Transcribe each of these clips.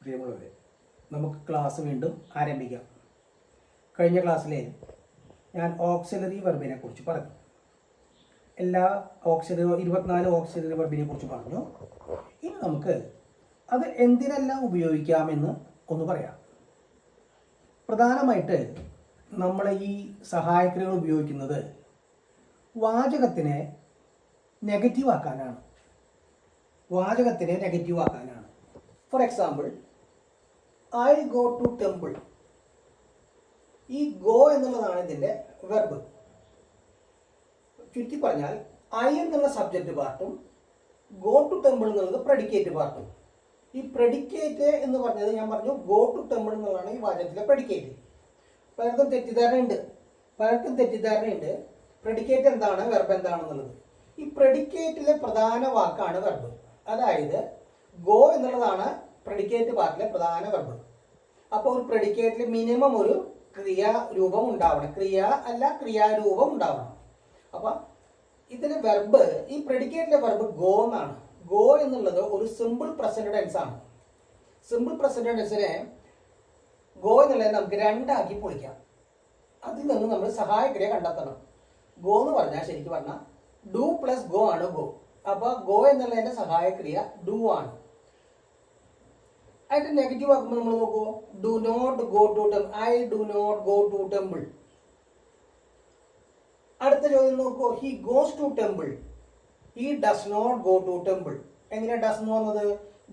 പ്രിയമുള്ളവരെ, നമുക്ക് ക്ലാസ് വീണ്ടും ആരംഭിക്കാം. കഴിഞ്ഞ ക്ലാസ്സിലെ ഞാൻ ഓക്സിലറി വെർബിനെ കുറിച്ച് പറഞ്ഞു. എല്ലാ 24 ഓക്സിലറി വെർബിനെ കുറിച്ച് പറഞ്ഞു. ഇനി നമുക്ക് അത് എന്തിനെല്ലാം ഉപയോഗിക്കാമെന്ന് ഒന്ന് പറയാം. പ്രധാനമായിട്ട് നമ്മൾ ഈ സഹായക്രിയകൾ ഉപയോഗിക്കുന്നത് വാചകത്തിനെ നെഗറ്റീവ് ആക്കാനാണ്. For example, I go to temple. ഈ ഗോ എന്നുള്ളതാണ് ഇതിൻ്റെ വെർബ്. ചുരുക്കി പറഞ്ഞാൽ ഐ എന്നുള്ള സബ്ജക്റ്റ് പാർട്ടും ഗോ ടു ടെമ്പിൾ എന്നുള്ളത് പ്രെഡിക്കേറ്റ് പാർട്ടും. ഈ പ്രെഡിക്കേറ്റ് എന്ന് പറഞ്ഞത് ഞാൻ പറഞ്ഞു ഗോ ടു ടെമ്പിൾ എന്നുള്ളതാണ് ഈ വാചകത്തിലെ പ്രെഡിക്കേറ്റ്. പലർക്കും തെറ്റിദ്ധാരണയുണ്ട് പ്രെഡിക്കേറ്റ് എന്താണ്, വെർബ് എന്താണെന്നുള്ളത്. ഈ പ്രെഡിക്കേറ്റിലെ പ്രധാന വാക്കാണ് വെർബ്. അതായത് ഗോ എന്നുള്ളതാണ് പ്രെഡിക്കേറ്റ് പാർട്ടിലെ പ്രധാന വെർബ്. അപ്പോൾ ഒരു പ്രെഡിക്കേറ്റിൽ മിനിമം ഒരു ക്രിയാരൂപം ഉണ്ടാവണം, ക്രിയാരൂപം ഉണ്ടാവണം. അപ്പം ഇതിലെ വെർബ്, ഈ പ്രെഡിക്കേറ്റിലെ വെർബ് ഗോ എന്നാണ്. ഗോ എന്നുള്ളത് ഒരു സിമ്പിൾ പ്രസന്റ് ടെൻസ് ആണ്. സിമ്പിൾ പ്രസന്റ് ടെൻസിനെ ഗോ എന്നുള്ളത് നമുക്ക് രണ്ടാക്കി പൊളിക്കാം. അതിൽ നിന്ന് നമ്മൾ സഹായക്രിയ കണ്ടെത്തണം. ഗോ എന്ന് പറഞ്ഞാൽ ശരിക്കും പറഞ്ഞാൽ ഡു പ്ലസ് ഗോ ആണ് ഗോ. അപ്പോൾ ഗോ എന്നുള്ളതിന്റെ സഹായക്രിയ ഡു ആണ്. അതിന്റെ നെഗറ്റീവ് ആക്കുമ്പോൾ നമ്മൾ നോക്കൂ, do not go to temple. I do not go to temple. അടുത്ത ചോദ്യം നോക്കൂ, he goes to temple. He does not go to temple. എങ്ങനെയാണ് ഡസ് എന്ന് വന്നത്?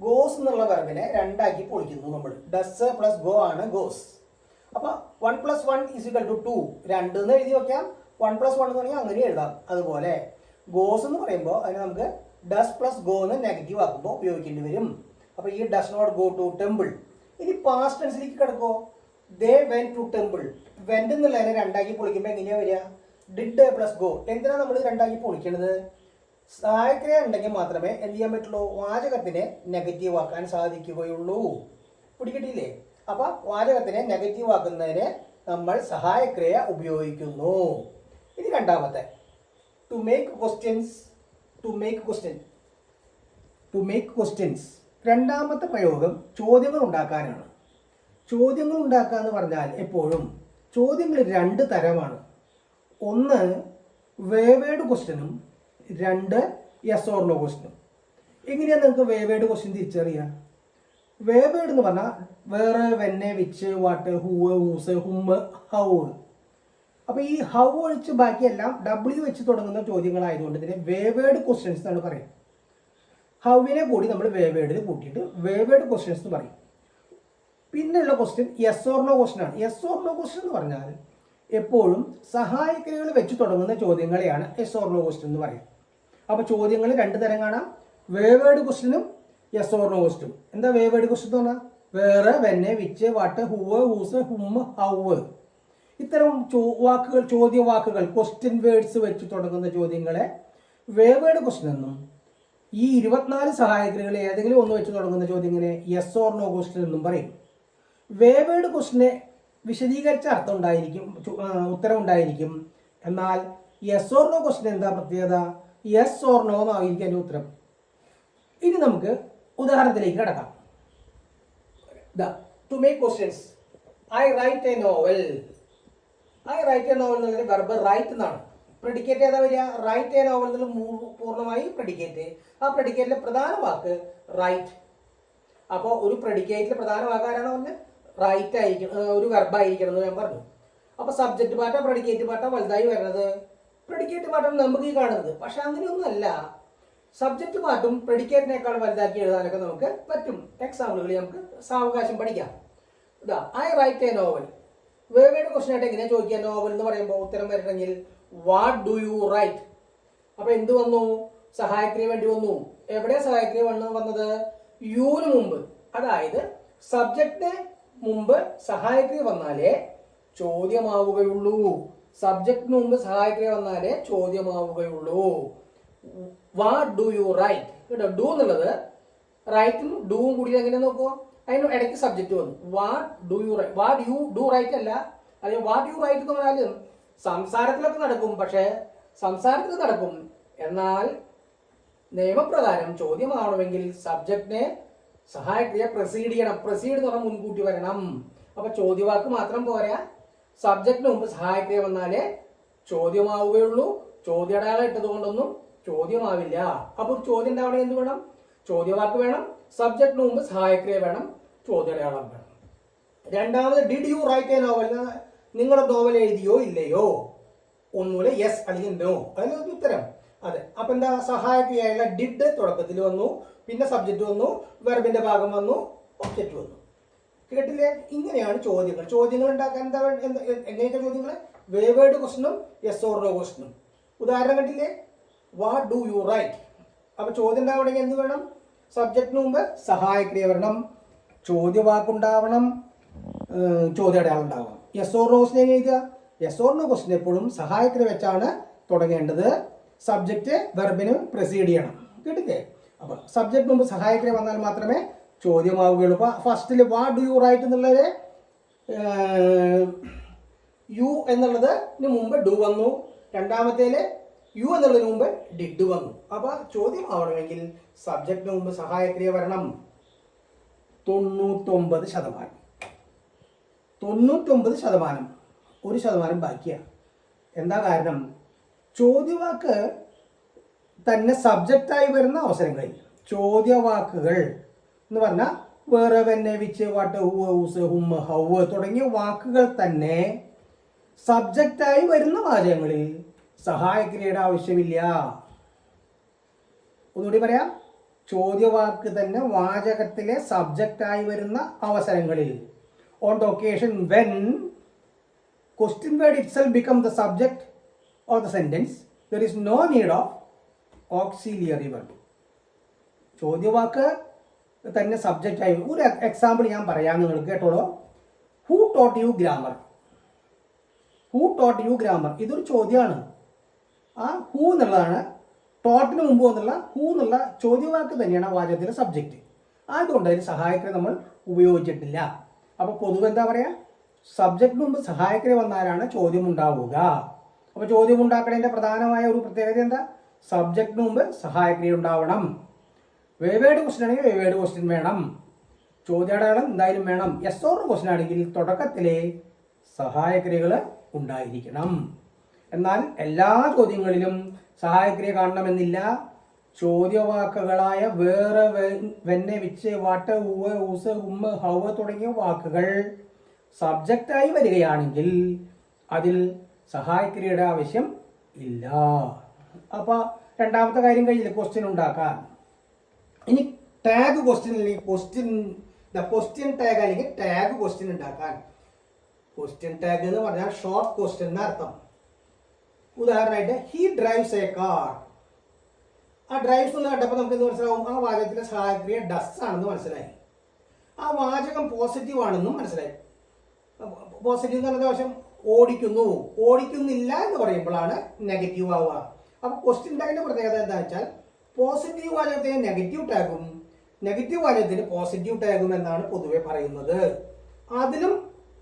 ഗോസ് എന്നുള്ള വെർബിനെ രണ്ടാക്കി പൊളിക്കുന്നു നമ്മൾ. ഡസ് പ്ലസ് ഗോ ആണ് ഗോസ്. അപ്പൊ 1 + 1 = 2. 2 എന്ന് എഴുതി വെക്കാം. 1 + 1 എന്ന് പറഞ്ഞാൽ അങ്ങനെ എഴുതാം. അതുപോലെ ഗോസ് എന്ന് പറയുമ്പോൾ അതിന് നമുക്ക് ഡസ് പ്ലസ് ഗോ എന്ന് നെഗറ്റീവ് ആക്കുമ്പോൾ ഉപയോഗിക്കേണ്ടി വരും. അപ്പൊ ഈ does not go to temple. ഇനി പാസ്റ്റ് ടെൻസിലേക്ക് കിടക്കോ, they went to temple. Went എന്നുള്ളതിനെ രണ്ടാക്കി പൊളിക്കുമ്പോൾ എങ്ങനെയാ വരിക? Did plus go. എന്തിനാണ് നമ്മൾ രണ്ടാക്കി പൊളിക്കുന്നത്? സഹായക്രിയ ഉണ്ടെങ്കിൽ മാത്രമേ എന്ത് ചെയ്യാൻ പറ്റുള്ളൂ, വാചകത്തിനെ നെഗറ്റീവ് ആക്കാൻ സാധിക്കുകയുള്ളൂ. പിടികിട്ടിയില്ലേ? അപ്പൊ വാചകത്തിനെ നെഗറ്റീവ് ആക്കുന്നതിന് നമ്മൾ സഹായക്രിയ ഉപയോഗിക്കുന്നു. ഇനി രണ്ടാമത്തെ, ടു മേക്ക് ക്വസ്റ്റ്യൻസ്. രണ്ടാമത്തെ പ്രയോഗം ചോദ്യങ്ങൾ ഉണ്ടാക്കാനാണ്. ചോദ്യങ്ങൾ ഉണ്ടാക്കുക എന്ന് പറഞ്ഞാൽ എപ്പോഴും ചോദ്യങ്ങൾ 2 തരമാണ്. ഒന്ന് വേവേഡ് ക്വസ്റ്റ്യനും, 2 യെസ് ഓർ നോ ക്വസ്റ്റ്യനും. എങ്ങനെയാണ് നിങ്ങൾക്ക് വേവേഡ് ക്വസ്റ്റ്യൻ തിരിച്ചറിയുക? വേവേഡ് എന്ന് പറഞ്ഞാൽ വേറെ, when, which, what, ഹൂവ്, whose, ഹുമ്മ്, how. അപ്പൊ ഈ ഹൗ ഒഴിച്ച് ബാക്കിയെല്ലാം W വെച്ച് തുടങ്ങുന്ന ചോദ്യങ്ങളായതുകൊണ്ട് ഇതിനെ വേവേഡ് ക്വസ്റ്റ്യൻസ് എന്നാണ് പറയുക. ഹൗവിനെ കൂടി നമ്മൾ വേവേഡിൽ കൂട്ടിയിട്ട് വേവേഡ് ക്വസ്റ്റ്യൻസ് എന്ന് പറയും. പിന്നെയുള്ള question yes or no question ആണ്. യെസ് ഓർ നോ ക്വസ്റ്റ്യൻ എന്ന് പറഞ്ഞാൽ എപ്പോഴും സഹായക്രിയകൾ വെച്ച് തുടങ്ങുന്ന ചോദ്യങ്ങളെയാണ് യെസ് ഓർ നോ ക്വസ്റ്റ്യൻ എന്ന് പറയും. അപ്പൊ ചോദ്യങ്ങൾ 2 തരം കാണാം, വേവേഡ് ക്വസ്റ്റ്യനും യെസ് ഓർ നോ ക്വസ്റ്റ്യനും. എന്താ വേവേഡ് ക്വസ്റ്റ്യൻ എന്ന് പറഞ്ഞാൽ വേറെ, വെന്നെ, വിച്ച്, വാട്ട്, ഹൂവ്, ഹൂസ്, ഹുമ്മ്, ഹൗവ്. ഇത്തരം ചോദ്യവാക്കുകൾ ക്വസ്റ്റ്യൻ വേർഡ്സ് വെച്ച് തുടങ്ങുന്ന ചോദ്യങ്ങളെ വേവേഡ് ക്വസ്റ്റ്യൻ എന്നും, ഈ 24 സഹായക്രിയകൾ ഏതെങ്കിലും ഒന്ന് വെച്ച് തുടങ്ങുന്ന ചോദ്യങ്ങളെ യെസ് ഓർ നോ ക്വസ്റ്റ്യൻ എന്നും പറയും. വേവേഡ് ക്വസ്റ്റ്യനെ വിശദീകരിച്ച അർത്ഥം ഉണ്ടായിരിക്കും, ഉത്തരം ഉണ്ടായിരിക്കും. എന്നാൽ യെസ് ഓർ നോ ക്വസ്റ്റ്യൻ എന്താ പ്രത്യേകത? യെസ് ഓർ നോ എന്നായിരിക്കും അതിൻ്റെ ഉത്തരം. ഇനി നമുക്ക് ഉദാഹരണത്തിലേക്ക് കിടക്കാം. To make questions, I write a novel. എന്നുള്ളതിന്റെ വെർബ് റൈറ്റ് എന്നാണ്. പ്രെഡിക്കേറ്റ് ഏതാ വരിക? റൈറ്റ് എ നോവൽ എന്നുള്ള പൂർണ്ണമായി പ്രെഡിക്കേറ്റ്. ആ പ്രെഡിക്കേറ്റിലെ പ്രധാന വാക്ക് റൈറ്റ്. അപ്പോൾ ഒരു പ്രെഡിക്കേറ്റിലെ പ്രധാന വാക്ക് ആരാണ് പറഞ്ഞത്? റൈറ്റ് ആയിരിക്കണം, ഒരു വെർബ് ആയിരിക്കണം എന്ന് ഞാൻ പറഞ്ഞു. അപ്പൊ സബ്ജക്റ്റ് പാർട്ടാ പ്രെഡിക്കേറ്റ് പാർട്ടാ വലുതായി വരുന്നത്? പ്രെഡിക്കേറ്റ് പാർട്ടാണ് നമുക്ക് ഈ കാണുന്നത്. പക്ഷെ അങ്ങനെയൊന്നും അല്ല. സബ്ജക്റ്റ് പാർട്ടും പ്രെഡിക്കേറ്റിനേക്കാൾ വലുതാക്കി എഴുതാനൊക്കെ നമുക്ക് പറ്റും. എക്സാമ്പിളുകൾ നമുക്ക് സാവകാശം പഠിക്കാം. I write a novel. വേവേഡ് ക്വസ്റ്റ്യൻ ആയിട്ട് എങ്ങനെയാ ചോദിക്കുക? നോവൽ എന്ന് പറയുമ്പോൾ ഉത്തരം വരണമെങ്കിൽ വാട്ട് ഡു യു റൈറ്റ്. അപ്പൊ എന്ത് വന്നു? സഹായക്രിയ വേണ്ടി വന്നു. എവിടെ സഹായക്രിയ വന്നത്? യുവിന് മുമ്പ്. അതായത് സബ്ജക്റ്റിന് മുമ്പ് സഹായക്രിയ വന്നാലേ ചോദ്യമാവുകയുള്ളൂ. സബ്ജക്റ്റിന് മുമ്പ് സഹായക്രിയ വന്നാലേ ചോദ്യമാവുകയുള്ളൂ. What do you write. കേട്ടോ, ഡു എന്നുള്ളത് റൈറ്റും ഡൂവും കൂടി എങ്ങനെ നോക്കുമോ? അതിന് ഇടയ്ക്ക് സബ്ജക്റ്റ് വന്നു. What do you write. What you do write അല്ല. അല്ലെങ്കിൽ വാട്ട് യു റൈറ്റ് എന്ന് പറഞ്ഞാൽ സംസാരത്തിലൊക്കെ നടക്കും. എന്നാൽ നിയമപ്രകാരം ചോദ്യമാവണമെങ്കിൽ സബ്ജക്റ്റിനെ സഹായക്രിയ പ്രൊസീഡ് ചെയ്യണം. പ്രൊസീഡ് എന്ന് പറഞ്ഞാൽ മുൻകൂട്ടി വരണം. അപ്പൊ ചോദ്യവാക്ക് മാത്രം പോരാ, സബ്ജക്റ്റിന് മുമ്പ് സഹായക്രിയ വന്നാലേ ചോദ്യമാവുകയുള്ളൂ. ചോദ്യാടയാളം ഇട്ടത് കൊണ്ടൊന്നും ചോദ്യമാവില്ല. അപ്പൊ ഒരു ചോദ്യം ഉണ്ടാവണമെങ്കിൽ എന്ത് വേണം? ചോദ്യവാക്ക് വേണം, സബ്ജക്റ്റിന് മുമ്പ് സഹായക്രിയ വേണം, ചോദ്യാടയാളം വേണം. രണ്ടാമത് did you right a novel? നിങ്ങളുടെ നോവൽ എഴുതിയോ ഇല്ലയോ? ഒന്നുമില്ല, യെസ് അല്ലെങ്കിൽ നോ, അതിന് ഉത്തരം. അതെ. അപ്പൊ എന്താ? സഹായക്രിയയുള്ള ഡിഡ് തുടക്കത്തിൽ വന്നു, പിന്നെ സബ്ജക്റ്റ് വന്നു, വെർബിന്റെ ഭാഗം വന്നു, ഒബ്ജക്റ്റ് വന്നു. കേട്ടില്ലേ? ഇങ്ങനെയാണ് ചോദ്യങ്ങൾ. ചോദ്യങ്ങൾ ഉണ്ടാക്കാൻ എന്താ എങ്ങനെയൊക്കെ ചോദ്യങ്ങൾ? വേവേഡ് ക്വസ്റ്റനും യെസ് ഓർ നോ ക്വസ്റ്റനും. ഉദാഹരണം കണ്ടില്ലേ? What do you write? അപ്പൊ ചോദ്യം ഉണ്ടാവണമെങ്കിൽ എന്ത് വേണം? സബ്ജക്റ്റിന് മുമ്പ് സഹായക്രിയ വരണം, ചോദ്യവാക്കുണ്ടാവണം, ചോദ്യാടയാളം ഉണ്ടാവണം. യെസ് ഓർ നോ ക്വസ്റ്റൻ എങ്ങനെ എഴുതുക? യെസ് ഓർ നോ ക്വസ്റ്റൻ എപ്പോഴും സഹായക്രിയ വെച്ചാണ് തുടങ്ങേണ്ടത്. സബ്ജക്റ്റ് വെർബിന് പ്രൊസീഡ് ചെയ്യണം. കേട്ടില്ലേ? അപ്പൊ സബ്ജക്റ്റ് മുമ്പ് സഹായക്രിയ വന്നാൽ മാത്രമേ ചോദ്യമാവുകയുള്ളൂ. അപ്പൊ ഫസ്റ്റിൽ വാട്ട് ഡു യു റൈറ്റ് എന്നുള്ളത് യു എന്നുള്ളതിന് മുമ്പ് ഡു വന്നു, രണ്ടാമത്തേല് യു എന്നുള്ളതിന് മുമ്പ് ഡിഡ് വന്നു. അപ്പൊ ചോദ്യം ആവണമെങ്കിൽ സബ്ജക്റ്റിന് മുമ്പ് സഹായക്രിയ വരണം. 99%. 99%. 1% ബാക്കിയാണ്. എന്താ കാരണം? ചോദ്യവാക്ക് തന്നെ സബ്ജക്റ്റായി വരുന്ന അവസരങ്ങളിൽ ചോദ്യവാക്കുകൾ എന്ന് പറഞ്ഞാൽ വേറെ when which what whose whom how തുടങ്ങിയ വാക്കുകൾ തന്നെ സബ്ജക്റ്റായി വരുന്ന വാചകങ്ങളിൽ സഹായക്രിയയുടെ ആവശ്യമില്ല. ഒന്നുകൂടി പറയാം. ചോദ്യവാക്ക് തന്നെ വാചകത്തിലെ സബ്ജക്റ്റായി വരുന്ന അവസരങ്ങളിൽ, on the occasion when question word itself become the subject of the sentence, there is no need of auxiliary verb. ചോദ്യവാക്ക് തന്നെ സബ്ജക്റ്റ് ആയി. ഒരു എക്സാമ്പിൾ ഞാൻ പറയാം, നിങ്ങൾക്ക് കേട്ടോളൂ. Who taught U grammar? Who taught U grammar? ഇതൊരു ചോദ്യമാണ്. ആ ഹൂ എന്നുള്ളതാണ് ടോട്ടിന് മുമ്പ് എന്നുള്ള ഹൂ എന്നുള്ള ചോദ്യവാക്ക് തന്നെയാണ് ആ വാചകത്തിലെ സബ്ജക്റ്റ്. അതുകൊണ്ട് അതിന് സഹായക്രിയ നമ്മൾ ഉപയോഗിച്ചിട്ടില്ല. അപ്പൊ പൊതുവെ എന്താ പറയാ? സബ്ജക്റ്റിന് മുമ്പ് സഹായക്രിയ വന്നാലാണ് ചോദ്യം ഉണ്ടാവുക. അപ്പോൾ ചോദ്യം ഉണ്ടാക്കുന്നതിൻ്റെ പ്രധാനമായ ഒരു പ്രത്യേകത എന്താ? സബ്ജക്റ്റിന് മുമ്പ് സഹായക്രിയ ഉണ്ടാവണം. വേവേഡ് ക്വസ്റ്റ്യൻ ആണെങ്കിൽ വേവേഡ് ക്വസ്റ്റ്യൻ വേണം, ചോദ്യാടയാളം എന്തായാലും വേണം. യെസ് ഓർ ക്വസ്റ്റ്യൻ ആണെങ്കിൽ തുടക്കത്തിലെ സഹായക്രിയകൾ ഉണ്ടായിരിക്കണം. എന്നാൽ എല്ലാ ചോദ്യങ്ങളിലും സഹായക്രിയ കാണണമെന്നില്ല. ചോദ്യവാക്കുകളായ വേറെ വെന്നെ വിച്ച് വാട്ട് ഊവ് ഊസ് ഉമ്മ ഹൗ തുടങ്ങിയ വാക്കുകൾ സബ്ജക്റ്റായി വരികയാണെങ്കിൽ അതിൽ സഹായക്രിയയുടെ ആവശ്യം ഇല്ല. അപ്പൊ രണ്ടാമത്തെ കാര്യം കഴിഞ്ഞില്ല, ക്വസ്റ്റ്യൻ ഉണ്ടാക്കാൻ. ഇനി ടാഗ് ക്വസ്റ്റ്യൻ അല്ലെങ്കിൽ ക്വസ്റ്റ്യൻ ടാഗ് അല്ലെങ്കിൽ ടാഗ് ക്വസ്റ്റ്യൻ ഉണ്ടാക്കാൻ. ക്വസ്റ്റ്യൻ ടാഗ് എന്ന് പറഞ്ഞാൽ ഷോർട്ട് ക്വസ്റ്റ്യൻ എന്ന അർത്ഥം. ഉദാഹരണമായിട്ട് ഹി ഡ്രൈവ്സ് എ കാർ. ആ ഡ്രൈവ്സ് എന്ന് കണ്ടപ്പോൾ നമുക്ക് എന്ത് മനസ്സിലാവും? ആ വാചകത്തിലെ സഹായക്രിയ ഡസ് ആണെന്ന് മനസ്സിലായി. ആ വാചകം പോസിറ്റീവ് ആണെന്നും മനസ്സിലായി. പോസിറ്റീവ് എന്ന് പറഞ്ഞ വശം ഓടിക്കുന്നു, ഓടിക്കുന്നില്ല എന്ന് പറയുമ്പോഴാണ് നെഗറ്റീവ് ആവുക. അപ്പൊ ക്വസ്റ്റ്യൻ ടാഗിന്റെ പ്രത്യേകത എന്താ വെച്ചാൽ പോസിറ്റീവ് വാചകത്തിന് നെഗറ്റീവ് ടാഗും നെഗറ്റീവ് വാചകത്തിന് പോസിറ്റീവ് ടാഗും എന്നാണ് പൊതുവെ പറയുന്നത്. അതിലും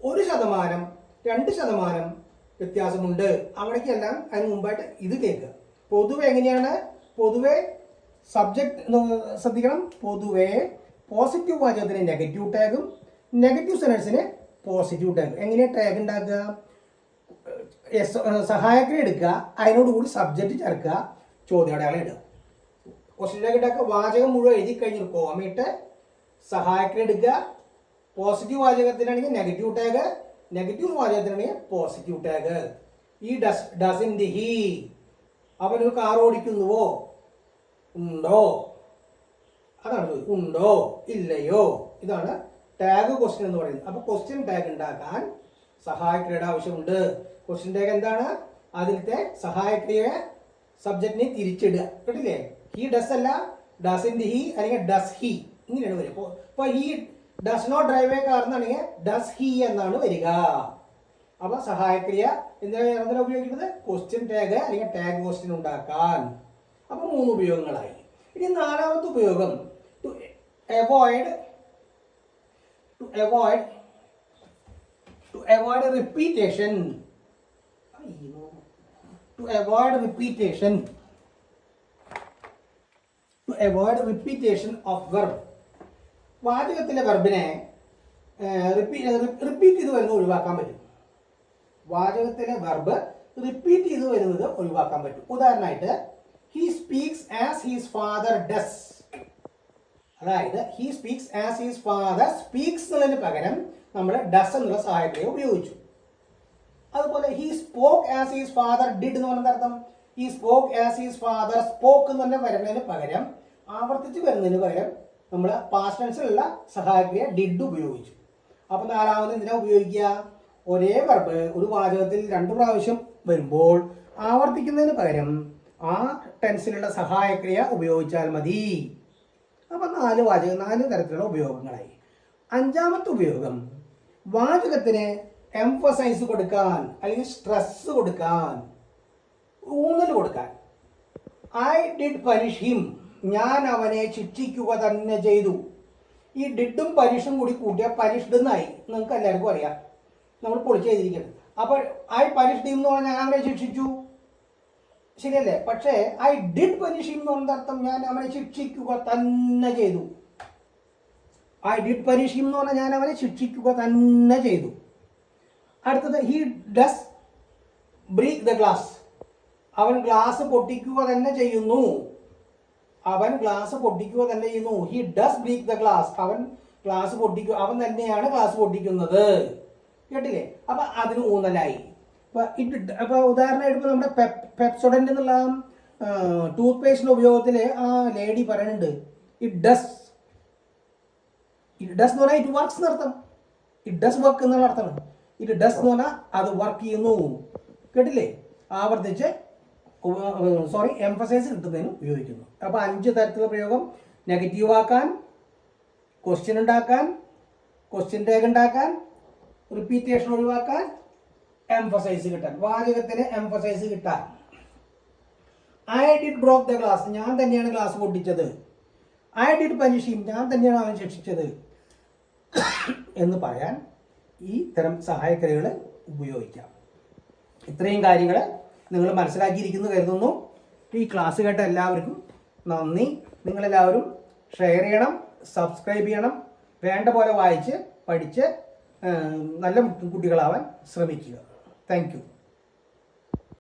1%, 2% വ്യത്യാസമുണ്ട്. അവിടേക്കെല്ലാം അതിന് മുമ്പായിട്ട് ഇത് കേൾക്കുക. പൊതുവെ എങ്ങനെയാണ്? പൊതുവെ സബ്ജക്ട് ശ്രദ്ധിക്കണം. പൊതുവെ പോസിറ്റീവ് വാചകത്തിന് നെഗറ്റീവ് ടാഗും നെഗറ്റീവ് സെന്റൻസിന് പോസിറ്റീവ് ടാഗ്. എങ്ങനെയാണ് ടാഗ് ഉണ്ടാക്കുക? സഹായക്രിയ എടുക്കുക, അതിനോടുകൂടി സബ്ജക്റ്റ് ചേർക്കുക, ചോദ്യാടയാളം ഇടുക. ക്വസ്റ്റ്യൻ ടാഗ് ഉണ്ടാക്കുക. വാചകം മുഴുവൻ എഴുതി കഴിഞ്ഞ് കോമയിട്ട് സഹായക്രിയ എടുക്കുക. പോസിറ്റീവ് വാചകത്തിനാണെങ്കിൽ നെഗറ്റീവ് ടാഗ്, നെഗറ്റീവ് വാചകത്തിനാണെങ്കിൽ പോസിറ്റീവ് ടാഗ്. ഈ ഡസൻറ്റ് ഹി, അവനൊരു കാർ ഓടിക്കുന്നുവോ? ഉണ്ടോ? അതാണ് ചോദ്യം. ഉണ്ടോ ഇല്ലയോ? ഇതാണ് ടാഗ് ക്വസ്റ്റ്യൻ എന്ന് പറയുന്നത്. അപ്പൊ ക്വസ്റ്റ്യൻ ടാഗ് ഉണ്ടാക്കാൻ സഹായക്രിയയുടെ ആവശ്യമുണ്ട്. ക്വസ്റ്റ്യൻ ടാഗ് എന്താണ്? അതിലത്തെ സഹായക്രിയ സബ്ജക്റ്റിനെ തിരിച്ചിടുക. കേട്ടില്ലേ? ഹി ഡസ് അല്ല ഡസൻറ്റ് ഹി അല്ലെങ്കിൽ ഡസ് ഹി, ഇങ്ങനെയാണ് വരിക. അപ്പൊ he does not drive a car എന്നാണെങ്കിൽ ഡസ് ഹി എന്നാണ് വരിക. അപ്പൊ സഹായക്രിയ എന്തിനാണ് ഉപയോഗിക്കുന്നത്? ക്വസ്റ്റ്യൻ ടാഗ് അല്ലെങ്കിൽ ടാഗ് ക്വസ്റ്റ്യൻ ഉണ്ടാക്കാൻ. അപ്പൊ 3 ഉപയോഗങ്ങളായി. ഇനി 4ാമത്തെ ഉപയോഗം to avoid repetition. To avoid repetition of verb. വാചകത്തിലെ വെർബിനെ റിപ്പീറ്റ് ചെയ്ത് വരുന്നത് ഒഴിവാക്കാൻ പറ്റും. വാചകത്തിലെ വെർബ് റിപ്പീറ്റ് ചെയ്ത് വരുന്നത് ഒഴിവാക്കാൻ പറ്റും. ഉദാഹരണമായിട്ട് he speaks as his father does. അതായത് he speaks as his father speaks എന്നുള്ളതിന് പകരം നമ്മൾ ഡസ് എന്നുള്ള സഹായക്രിയ ഉപയോഗിച്ചു. അതുപോലെ he spoke as his father did എന്ന് പറഞ്ഞ അർത്ഥം he spoke as his father spoke എന്ന് തന്നെ വരുന്നതിന് പകരം, ആവർത്തിച്ച് വരുന്നതിന് പകരം നമ്മൾ പാസ്റ്റ് ടെൻസിലുള്ള സഹായക്രിയ ഡിഡ് ഉപയോഗിച്ചു. അപ്പൊ നാലാമത് എന്തിനാ ഉപയോഗിക്കുക? ഒരേ വെർബ് ഒരു വാചകത്തിൽ 2 പ്രാവശ്യം വരുമ്പോൾ ആവർത്തിക്കുന്നതിന് പകരം ആ ടെൻസിലുള്ള സഹായക്രിയ ഉപയോഗിച്ചാൽ മതി. അപ്പൊ 4 തരത്തിലുള്ള ഉപയോഗങ്ങളായി. 5ാമത്തെ ഉപയോഗം വാചകത്തിന് എംഫസൈസ് കൊടുക്കാൻ അല്ലെങ്കിൽ സ്ട്രെസ് കൊടുക്കാൻ, ഊന്നൽ കൊടുക്കാൻ. I did punish him. ഞാൻ അവനെ ശിക്ഷിക്കുക തന്നെ ചെയ്തു. ഈ ഡിഡും പനിഷും കൂടി കൂട്ടിയ പനിഷ്ഡ് എന്നായി. നിങ്ങൾക്ക് എല്ലാവർക്കും അറിയാം, നമ്മൾ പൊളിച്ച് ചെയ്തിരിക്കുന്നത്. അപ്പോൾ ഐ പനിഷ്ഡ് ഹിം എന്ന് പറഞ്ഞാൽ ഞാൻ അവനെ ശിക്ഷിച്ചു, ശരിയല്ലേ? പക്ഷേ ഐ ഡിഡ് പനിഷ് ഹിം എന്ന് പറഞ്ഞ അർത്ഥം ഞാൻ അവനെ ശിക്ഷിക്കുക തന്നെ ചെയ്തു. ഐ ഡിഡ് പനിഷ് ഹിം എന്ന് പറഞ്ഞാൽ ഞാൻ അവനെ ശിക്ഷിക്കുക തന്നെ ചെയ്തു. അടുത്തത് he does break the glass. അവൻ ഗ്ലാസ് പൊട്ടിക്കുക തന്നെ ചെയ്യുന്നു. അവൻ ഗ്ലാസ് പൊട്ടിക്കുക തന്നെ ചെയ്യുന്നു. He does break the glass. അവൻ ഗ്ലാസ് പൊട്ടിക്കുക, അവൻ തന്നെയാണ് ഗ്ലാസ് പൊട്ടിക്കുന്നത്. കേട്ടില്ലേ? അപ്പൊ അതിന് ഊന്നലായി. അപ്പൊ ഉദാഹരണമായിട്ട് ഇപ്പൊ നമ്മുടെ പെപ്സോഡന്റ് എന്നുള്ള ടൂത്ത് പേസ്റ്റിന്റെ ഉപയോഗത്തില് ആ ലേഡി പറയുന്നുണ്ട് ഇറ്റ് ഡസ് എന്ന് പറഞ്ഞാൽ ഇറ്റ് വർക്ക്സ് എന്നർത്ഥം. ഇറ്റ് ഡസ് വർക്ക് എന്നുള്ള അർത്ഥമാണ്. ഇറ്റ് ഡസ് എന്ന് പറഞ്ഞാൽ അത് വർക്ക് ചെയ്യുന്നു. കേട്ടില്ലേ? ആവർത്തിച്ച് എംഫസൈസ് കിട്ടുന്നതിന് ഉപയോഗിക്കുന്നു. അപ്പൊ 5 തരത്തിലുള്ള പ്രയോഗം: നെഗറ്റീവ് ആക്കാൻ, ക്വസ്റ്റ്യൻ ഉണ്ടാക്കാൻ, ക്വസ്റ്റ്യൻ ടാഗ് ഉണ്ടാക്കാൻ, റിപ്പീറ്റേഷൻ ഒഴിവാക്കാൻ, എംഫസൈസ് കിട്ടാൻ. വാചകത്തിന് എംഫസൈസ് കിട്ടാൻ. I did broke the glass. ഞാൻ തന്നെയാണ് ഗ്ലാസ് പൊട്ടിച്ചത്. I did punish him. ഞാൻ തന്നെയാണ് അവൻ ശിക്ഷിച്ചത് എന്ന് പറയാൻ ഈ തരം സഹായക്രിയകൾ ഉപയോഗിക്കാം. ഇത്രയും കാര്യങ്ങൾ നിങ്ങൾ മനസ്സിലാക്കിയിരിക്കുന്നു കരുതുന്നു. ഈ ക്ലാസ് കേട്ട എല്ലാവർക്കും നന്ദി. നിങ്ങളെല്ലാവരും ഷെയർ ചെയ്യണം, സബ്സ്ക്രൈബ് ചെയ്യണം, വേണ്ട പോലെ വായിച്ച് പഠിച്ച് നല്ല കുട്ടികളാവാൻ ശ്രമിക്കുക. Thank you.